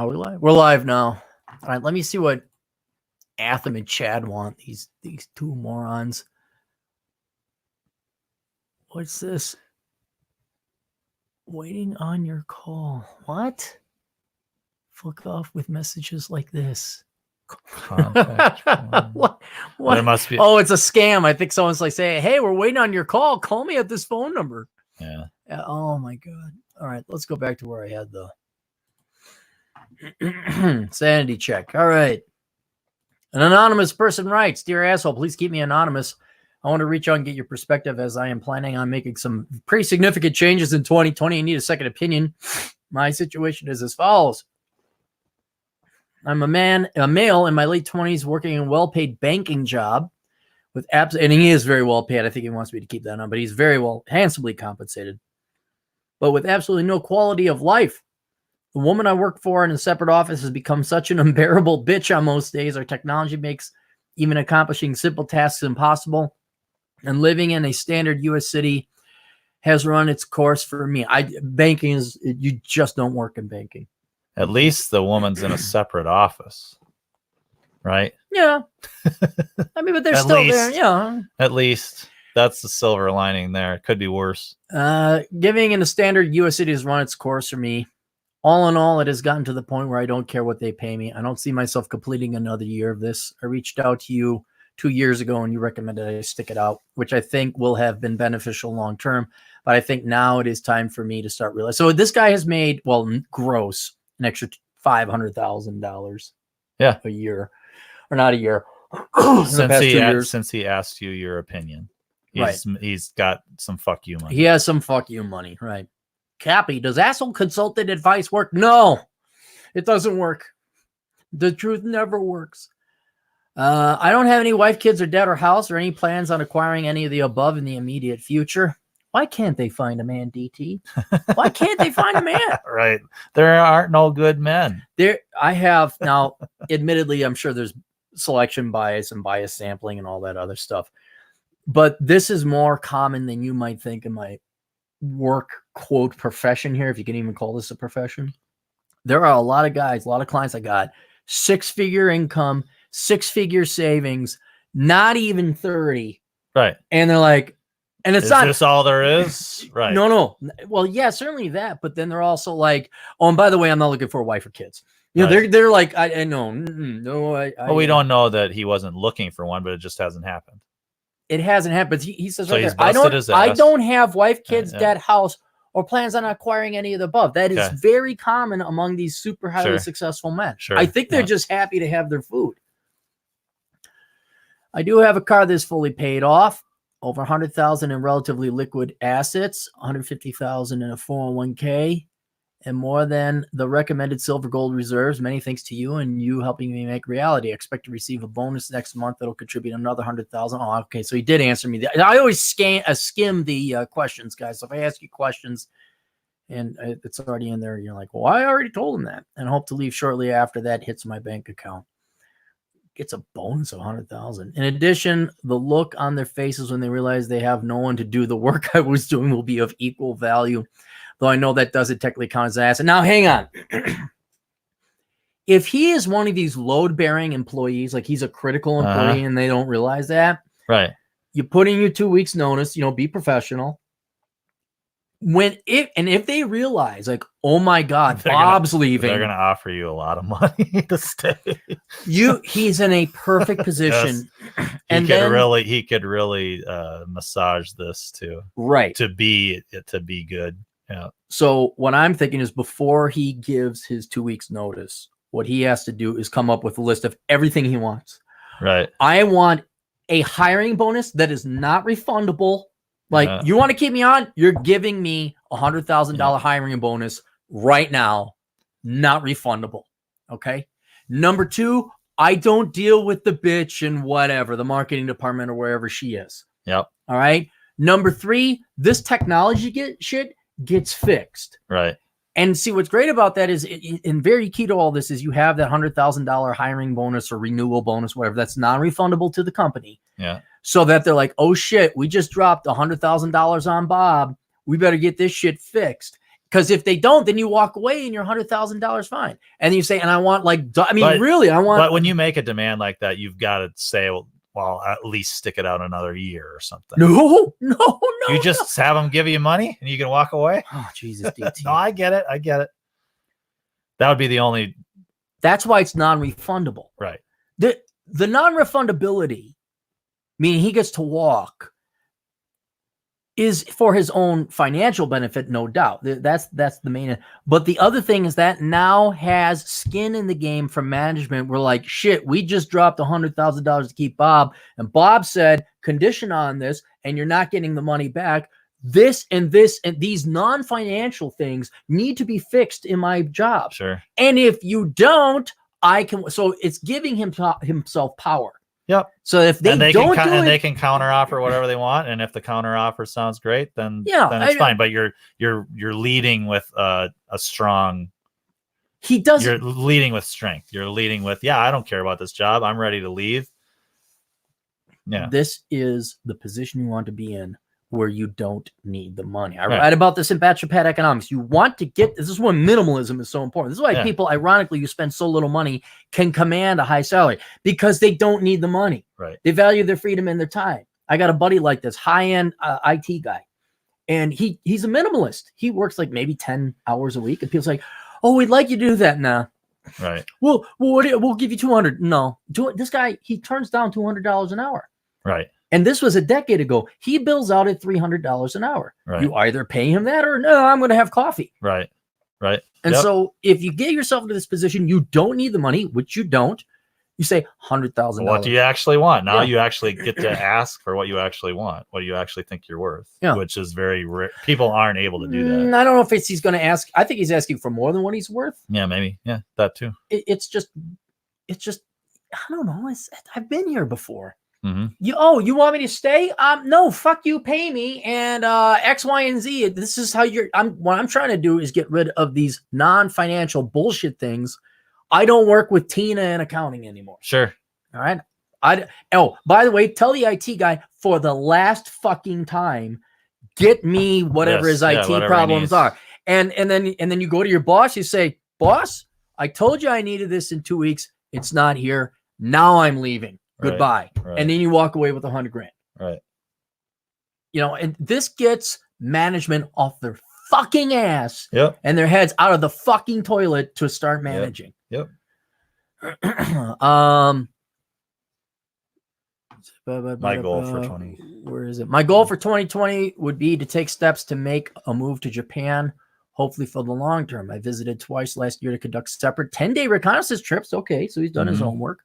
Are we live? We're live now. All right, let me see what Atham and Chad want. These two morons. What's this? Waiting on your call. What? Fuck off with messages like this. What? There must be. Oh, it's a scam. I think someone's like saying, "Hey, we're waiting on your call. Call me at this phone number." Yeah. Oh my god. All right, let's go back to where I had the sanity check. All right. An anonymous person writes, "Dear asshole, please keep me anonymous. I want to reach out and get your perspective as I am planning on making some pretty significant changes in 2020 and need a second opinion. My situation is as follows. I'm a male in my late 20s working in a well-paid banking job with and he is very well paid. I think he wants me to keep that on, but he's very well, handsomely compensated, but with absolutely no quality of life. The woman I work for in a separate office has become such an unbearable bitch on most days. Our technology makes even accomplishing simple tasks impossible. And living in a standard U.S. city has run its course for me. Banking is, you just don't work in banking. At least the woman's in a separate office, right? Yeah. I mean, but they're still there. Yeah. At least that's the silver lining there. It could be worse. Giving in a standard U.S. city has run its course for me. All in all, it has gotten to the point where I don't care what they pay me. I don't see myself completing another year of this. I reached out to you 2 years ago and you recommended I stick it out, which I think will have been beneficial long term. But I think now it is time for me to start realizing. So this guy has made, well, gross, an extra $500,000 a year, or not a year. Since he asked you your opinion. He's got some fuck you money. He has some fuck you money, right? Cappy, does asshole consultant advice work? No, it doesn't work. The truth never works. I don't have any wife, kids, or debt or house or any plans on acquiring any of the above in the immediate future. Why can't they find a man, DT? Why can't they find a man? Right. There aren't no good men. I have now, admittedly, I'm sure there's selection bias and bias sampling and all that other stuff. But this is more common than you might think in my work, quote, profession here, if you can even call this a profession. There are a lot of guys, a lot of clients I got, 6-figure income, 6-figure savings, not even 30. Right. And they're like, and it's not this all there is. Right. No. Well, yeah, certainly that. But then they're also like, oh, and by the way, I'm not looking for a wife or kids. You know, they're like, I know. Well, we don't know that he wasn't looking for one, but it just hasn't happened. It hasn't happened. He says, so right there, I don't have wife, kids, debt, house, or plans on acquiring any of the above. That is very common among these super highly successful men. I think they're just happy to have their food. I do have a car that's fully paid off, over $100,000 in relatively liquid assets, $150,000 in a 401k, and more than the recommended silver gold reserves. Many thanks to you and you helping me make reality. I expect to receive a bonus next month that'll contribute another $100,000. Oh, okay. So he did answer me. I always skim the questions, guys. So if I ask you questions and it's already in there, you're like, well, I already told him that, and hope to leave shortly after that hits my bank account. Gets a bonus of $100,000. In addition, the look on their faces when they realize they have no one to do the work I was doing will be of equal value. Though I know that doesn't technically count as an asset. Now, hang on. If he is one of these load-bearing employees, like he's a critical employee and they don't realize that, right? You put in your 2 weeks notice, be professional. If they realize, like, oh my God, Bob's leaving, they're gonna offer you a lot of money to stay. He's in a perfect position. He could really massage this too. Right. To be good. Yeah. So what I'm thinking is before he gives his 2 weeks notice, what he has to do is come up with a list of everything he wants. Right. I want a hiring bonus that is not refundable. Like, you want to keep me on? You're giving me $100,000 hiring bonus right now, not refundable. Okay. Number 2, I don't deal with the bitch and whatever, the marketing department or wherever she is. Yep. All right. Number 3, this technology shit gets fixed. Right. And see, what's great about that is, and very key to all this is you have that $100,000 hiring bonus or renewal bonus, whatever, that's non-refundable to the company. Yeah. So that they're like, oh shit, we just dropped $100,000 on Bob. We better get this shit fixed. Because if they don't, then you walk away and you're $100,000 fine. And you say, and I want I want. But when you make a demand like that, you've got to say, well, at least stick it out another year or something. No. You just have them give you money and you can walk away. Oh, Jesus, DT. No, I get it. That would be the only. That's why it's non-refundable. Right. The non-refundability, meaning he gets to walk, is for his own financial benefit, no doubt. That's the main. But the other thing is that now has skin in the game from management. We're like, shit, we just dropped $100,000 to keep Bob. And Bob said, condition on this, and you're not getting the money back. This and these non-financial things need to be fixed in my job. Sure. And if you don't, I can. So it's giving himself power. Yep. So if they don't do it, they can counteroffer whatever they want, and if the counteroffer sounds great, then it's fine. But you're leading with a strong. He doesn't. You're leading with strength. You're leading with, I don't care about this job. I'm ready to leave. Yeah. This is the position you want to be in, where you don't need the money. I write about this in Bachelor Pad Economics. You want to get, this is when minimalism is so important. This is why people, ironically, who spend so little money can command a high salary, because they don't need the money. Right. They value their freedom and their time. I got a buddy like this, high-end IT guy, and he's a minimalist. He works like maybe 10 hours a week, and people's like, oh, we'd like you to do that now. Right. We'll give you 200. No, this guy, he turns down $200 an hour. Right. And this was a decade ago. He bills out at $300 an hour. Right. You either pay him that or no, I'm going to have coffee. Right. Right. And so if you get yourself into this position, you don't need the money, which you don't. You say $100,000. What do you actually want? Now you actually get to ask for what you actually want, what you actually think you're worth, which is very rare. People aren't able to do that. I don't know if he's going to ask. I think he's asking for more than what he's worth. Yeah, maybe. Yeah, that too. It's just, I don't know. I've been here before. Mm-hmm. You want me to stay? No, fuck you, pay me, and X, Y, and Z. This is how what I'm trying to do is get rid of these non-financial bullshit things. I don't work with Tina in accounting anymore. Sure. All right. By the way, tell the IT guy for the last fucking time, get me whatever his IT problems are. And then you go to your boss, you say, boss, I told you I needed this in 2 weeks. It's not here. Now I'm leaving. Goodbye. Right. And then you walk away with $100,000. Right. And this gets management off their fucking ass and their heads out of the fucking toilet to start managing. Yep. My goal for 20. Where is it? My goal for 2020 would be to take steps to make a move to Japan, hopefully for the long term. I visited twice last year to conduct separate 10-day reconnaissance trips. Okay, so he's done his homework.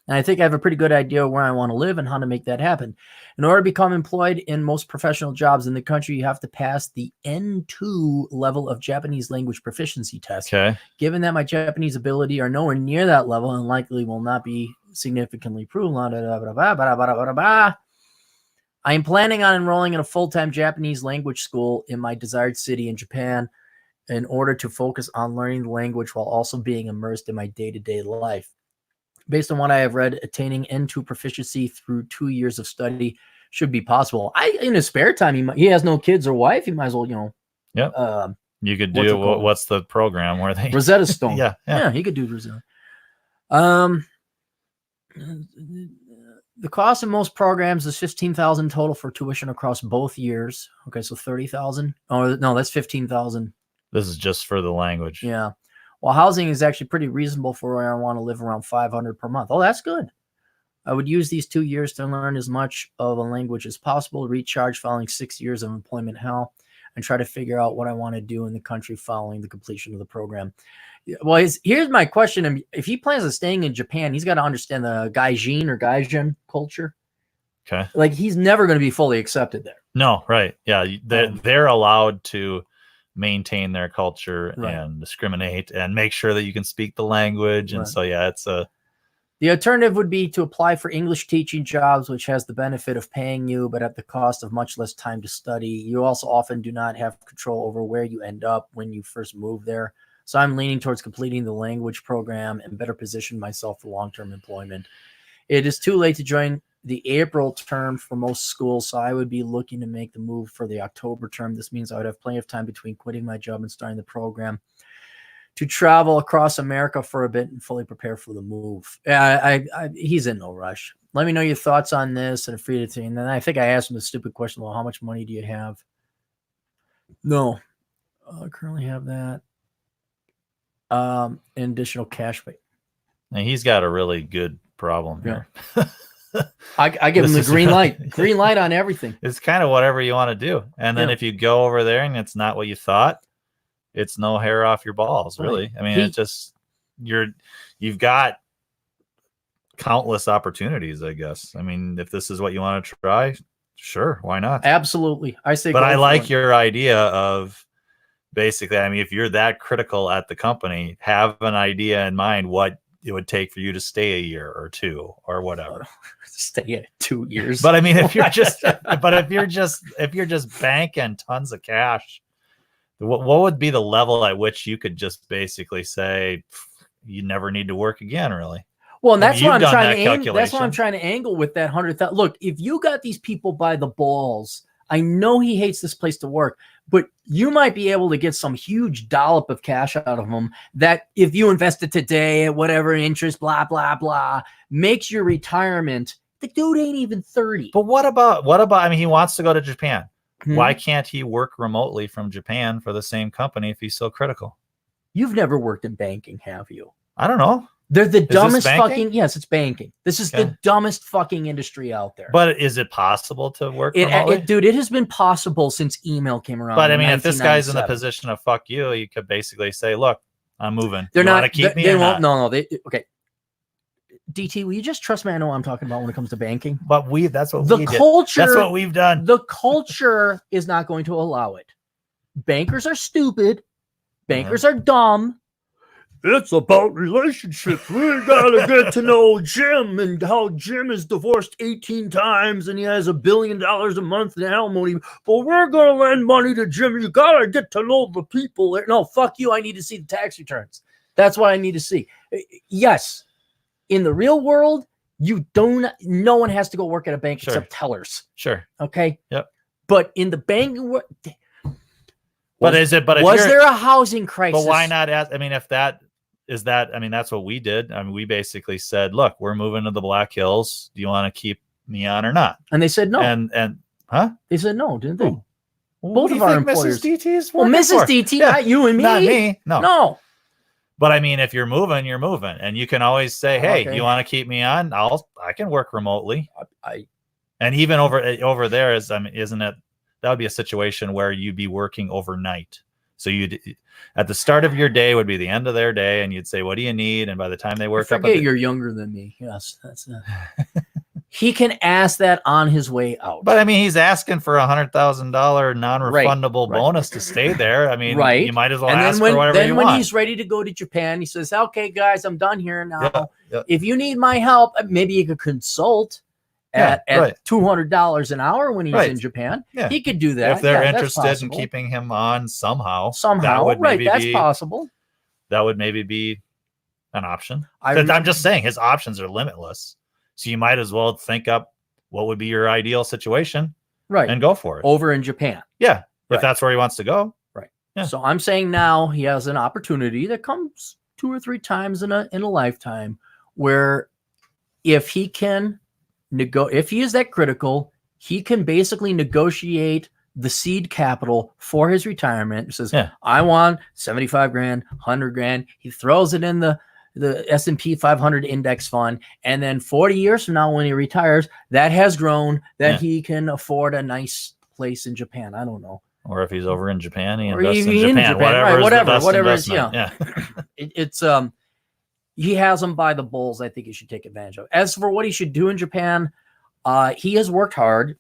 And I think I have a pretty good idea where I want to live and how to make that happen. In order to become employed in most professional jobs in the country, you have to pass the N2 level of Japanese language proficiency test. Okay. Given that my Japanese ability are nowhere near that level and likely will not be significantly improved, I am planning on enrolling in a full-time Japanese language school in my desired city in Japan in order to focus on learning the language while also being immersed in my day-to-day life. Based on what I have read, attaining N2 proficiency through 2 years of study should be possible. In his spare time, he has no kids or wife. He might as well, you could do what's the program where they Rosetta Stone. yeah, he could do Rosetta. The cost of most programs is $15,000 total for tuition across both years. Okay, so $30,000. Oh no, that's $15,000. This is just for the language. Yeah. Well, housing is actually pretty reasonable for where I want to live, around $500 per month. Oh, that's good. I would use these 2 years to learn as much of a language as possible, recharge following 6 years of employment hell, and try to figure out what I want to do in the country following the completion of the program. Well, here's my question. If he plans on staying in Japan, he's got to understand the Gaijin culture. Okay. Like, he's never going to be fully accepted there. No, right. Yeah, they're allowed to maintain their culture and discriminate and make sure that you can speak the language. And so, it's the alternative would be to apply for English teaching jobs, which has the benefit of paying you, but at the cost of much less time to study. You also often do not have control over where you end up when you first move there. So I'm leaning towards completing the language program and better position myself for long-term employment. It is too late to join the April term for most schools, so I would be looking to make the move for the October term. This means I would have plenty of time between quitting my job and starting the program to travel across America for a bit and fully prepare for the move. He's in no rush. Let me know your thoughts on this and free to. And then I think I asked him a stupid question. Well, how much money do you have? No, I currently have that. Additional cash. And he's got a really good problem here. I give him the green light. Green light on everything. It's kind of whatever you want to do. And then if you go over there and it's not what you thought, it's no hair off your balls, really. I mean, it's just you've got countless opportunities, I guess. I mean, if this is what you want to try, sure, why not? Absolutely. I say, but I like your idea of basically, I mean, if you're that critical at the company, have an idea in mind what it would take for you to stay a year or two or whatever. Stay at 2 years. But I mean, if you're just banking tons of cash, what would be the level at which you could just basically say you never need to work again, really? Well, and that's what I'm trying to angle. That's what I'm trying to angle with that 100,000. Look, if you got these people by the balls, I know he hates this place to work, but you might be able to get some huge dollop of cash out of him that if you invested today at whatever interest, blah, blah, blah, makes your retirement. The dude ain't even 30. But what about, I mean, he wants to go to Japan. Why can't he work remotely from Japan for the same company if he's so critical? You've never worked in banking, have you? I don't know. They're the dumbest fucking. Yes, it's banking. This is the dumbest fucking industry out there. But is it possible to work remotely? Dude, it has been possible since email came around. But I mean, if this guy's in the position of fuck you, you could basically say, look, I'm moving. They're not. Want to keep me they won't. Not? No. Okay. DT, will you just trust me? I know what I'm talking about when it comes to banking. But that's what the culture. That's what we've done. The culture is not going to allow it. Bankers are stupid. Bankers are dumb. It's about relationships. We gotta get to know Jim and how Jim is divorced 18 times and he has $1 billion a month in alimony. But we're gonna lend money to Jim. You gotta get to know the people. No, fuck you. I need to see the tax returns. That's what I need to see. Yes, in the real world, no one has to go work at a bank except tellers. Sure. Okay. Yep. But in the banking world, was there a housing crisis? But why not ask? I mean, if that is that, I mean, that's what we did. I mean, we basically said, look, we're moving to the Black Hills. Do you want to keep me on or not? And they said no. And they said no, didn't they? Both of our employers. Mrs. DT is Mrs. DT, not you and me. Not me. No. But I mean, if you're moving, you're moving, and you can always say, "Hey, you want to keep me on? I can work remotely." And even over there is, I mean, isn't it? That would be a situation where you'd be working overnight. So you'd at the start of your day would be the end of their day, and you'd say, "What do you need?" And by the time they work up, you're younger than me. Yes, that's. He can ask that on his way out. But I mean, he's asking for $100,000 non-refundable bonus to stay there. I mean, you might as well ask for whatever you want. Then when he's ready to go to Japan, he says, "Okay, guys, I'm done here now. If you need my help, maybe you could consult at $200 an hour when he's in Japan. Yeah. He could do that if they're interested in keeping him on somehow. That would that's possible. That would maybe be an option. I'm just saying his options are limitless. So you might as well think up what would be your ideal situation, and go for it. Over in Japan, if that's where he wants to go, Yeah. So I'm saying now he has an opportunity that comes 2 or 3 times in a lifetime, where if he can if he is that critical, he can basically negotiate the seed capital for his retirement. He says, I want 75 grand, 100 grand. He throws it in the S&P 500 index fund. And then 40 years from now, when he retires, that has grown that he can afford a nice place in Japan. I don't know. Or if he's over in Japan, he invests in Japan. Whatever is, it's he has them by the balls. I think he should take advantage of. As for what he should do in Japan, he has worked hard.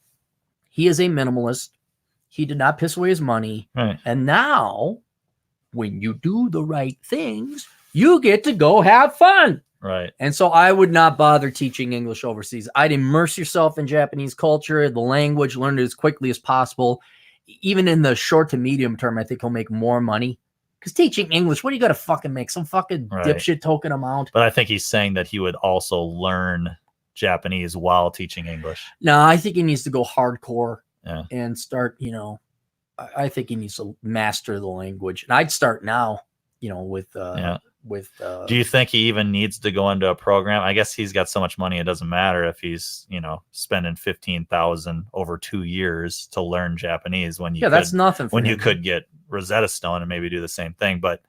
He is a minimalist. He did not piss away his money. Right. And now, when you do the right things, you get to go have fun. Right. And so I would not bother teaching English overseas. I'd immerse yourself in Japanese culture, the language, learn it as quickly as possible. Even in the short to medium term, I think he'll make more money. Because teaching English, what do you got to fucking make? Some fucking dipshit token amount? But I think he's saying that he would also learn Japanese while teaching English? No, I think he needs to go hardcore Yeah. and start, I think he needs to master the language. And I'd start now, with do you think he even needs to go into a program? I guess he's got so much money, it doesn't matter if he's, spending $15,000 over 2 years to learn Japanese when you that's nothing for when him. you could get Rosetta Stone and maybe do the same thing. But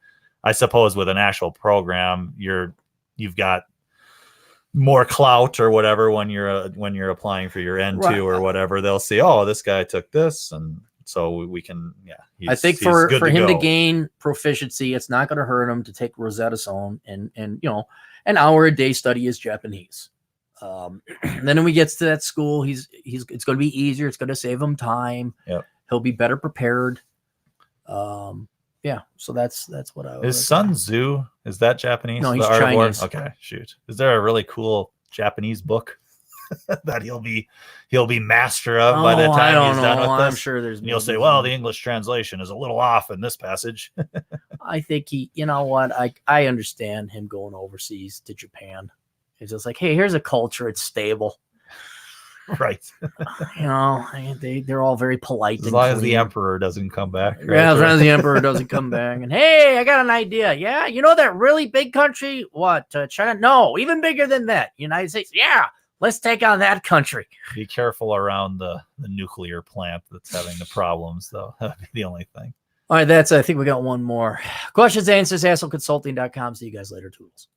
I suppose with an actual program, you've got more clout or whatever when you're applying for your N2 or whatever. They'll see, oh, this guy took this, and so we can, I think for him to gain proficiency, it's not going to hurt him to take Rosetta Stone and an hour a day study his Japanese. Then when he gets to that school, it's going to be easier. It's going to save him time. Yep. He'll be better prepared. So that's what I would. Is Sun Tzu, is that Japanese? No, he's Chinese. Okay, shoot. Is there a really cool Japanese book that he'll be master of by the time he's done with this? I'm sure there's. And you'll say, well, the English translation is a little off in this passage. I think I understand him going overseas to Japan. It's just like, hey, here's a culture. It's stable. Right. They're all very polite. As long as the emperor doesn't come back. Right? Yeah, as long as the emperor doesn't come back. And hey, I got an idea. Yeah, that really big country? What? China? No, even bigger than that. United States. Yeah, let's take on that country. Be careful around the nuclear plant that's having the problems, though. That'd be the only thing. All right, I think we got one more. Questions, answers, assholeconsulting.com. See you guys later, tools.